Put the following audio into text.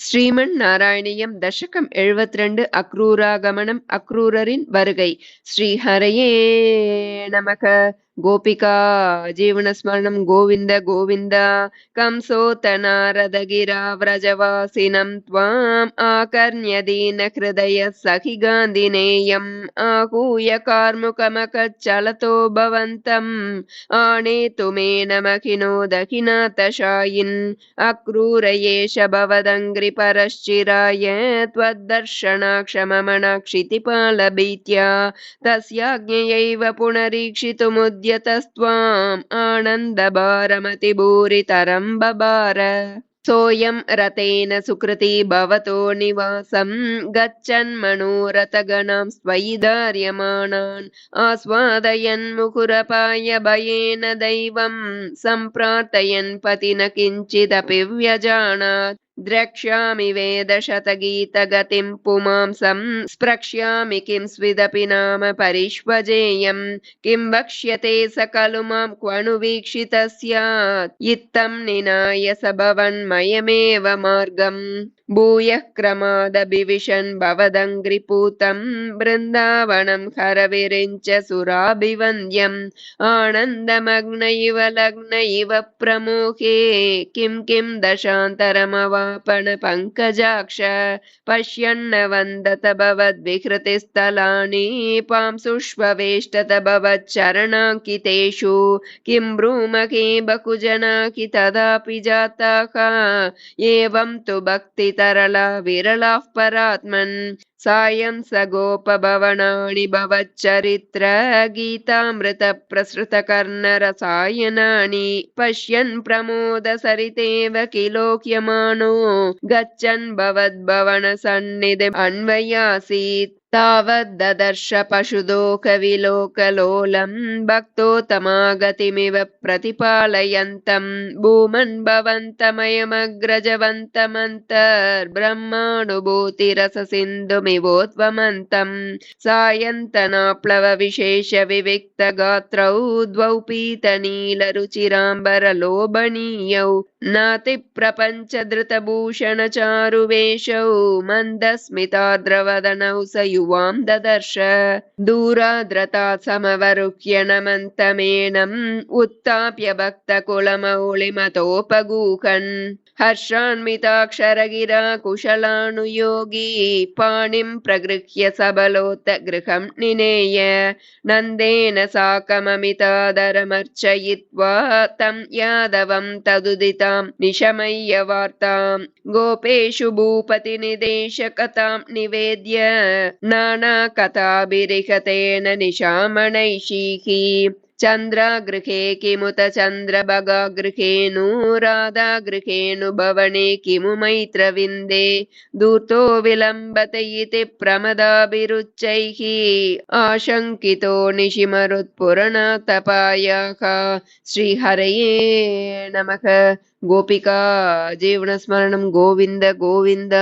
ஸ்ரீமன்னாராயணியம் தசகம் 72 அக்ரூராகமனம் அக்ரூரரின் வருகை. ஸ்ரீஹரயே நமக. கோபிகா ஜீவனஸ்மரணம் கோவிந்த கோவிந்த. கம்சோத்த நாரதகிரா விரஜவாசினம் த்வாம் ஆகர்ண்யதீன ஹிருதய சகி காந்தினேயம் ஆகூய கார்முகமகச்சலதோ பவந்தம் ஆனேது மே நமகினோ தகிநாதசாயின் அக்ரூரயேஷ भवदङ्घ्रि परश्चिराय त्वद्दर्शनाक्षममणाक्षितिपालभीत्या तस्याज्ञयैव पुनरीक्षितुमुद्यतस्त्वाम् आनन्दभारमतिभूरितरं बभार। सोऽयं रतेन सुकृती भवतो निवासं गच्छन्मनोरथगणां स्वयि धार्यमाणान् आस्वादयन् मुहुरपाय भयेन दैवं सम्प्रार्थयन् पति न किञ्चिदपि व्यजानात्। द्रक्ष्यामि वेदशतगीतगतिं पुमांसं स्प्रक्ष्यामि किं स्विदपि नाम परिष्वजेयं किं वक्ष्यते स खलु मां क्वनु वीक्षितः स्यात् इत्थं निनाय स भवन्मयमेव मार्गम् भूयः क्रमादभिविशन् भवदङ्घ्रिपूतं बृन्दावनं हरविरिञ्च सुराभिवन्द्यम् आनन्दमग्न इव लग्न इव प्रमोहे किं किं दशान्तरमवापन पङ्कजाक्ष पश्यन्न वन्दत भवद्विहृतिस्थलानि पांसुष्ववेष्टत भवच्चरणाङ्कितेषु किं ब्रूमहे बकुजना कि तदापि जाताः एवं तु भक्तितरला विरलाः परात्मन् सायं स गोपभवनानि भवच्चरित्र गीतामृत प्रसृतकर्णरसायनानि पश्यन् प्रमोदसरितेव किलोक्यमानो गच्छन् भवद्भवन सन्निधिम् अन्वयासीत् तावद्ददर्श पशुदोकविलोकलोलं भक्तोत्तमागतिमिव प्रतिपालयन्तं भूमन् भवन्तमयमग्रजवन्तमन्तर्ब्रह्मानुभूतिरससिन्धुमिवोद्वमन्तं सायन्तनाप्लवविशेषविविक्तगात्रौ द्वौ पीतनीलरुचिराम्बरलोभनीयौ नातिप्रपञ्चधृतभूषणचारुवेषौ मन्दस्मितार्द्रवदनौ स युवां ददर्श दूराद्रतात् समवरुह्य नमन्तमेनम् उत्थाप्य भक्तकुलमौलिमतोपगूहन् हर्षान्विताक्षरगिरा कुशलानुयोगी पाणिं प्रगृह्य सबलोत गृहं निनेय नन्देन साकममितादरमर्चयित्वा तं यादवं तदुदितां निशमय्य वार्तां गोपेषु भूपतिनिदेशकतां निवेद्य नानाकथाभिरिहतेन निशामणैषीः चन्द्रागृहे किमुत चन्द्रभगागृहेनु राधागृहेनु भवने किमु मैत्रविन्दे दूतो विलम्बते इति प्रमदाभिरुच्चैः आशङ्कितो निशिमरुत्पुरनाथपायाः। श्रीहरये नमः। गोपिका जीवनस्मरणं गोविन्द गोविन्द।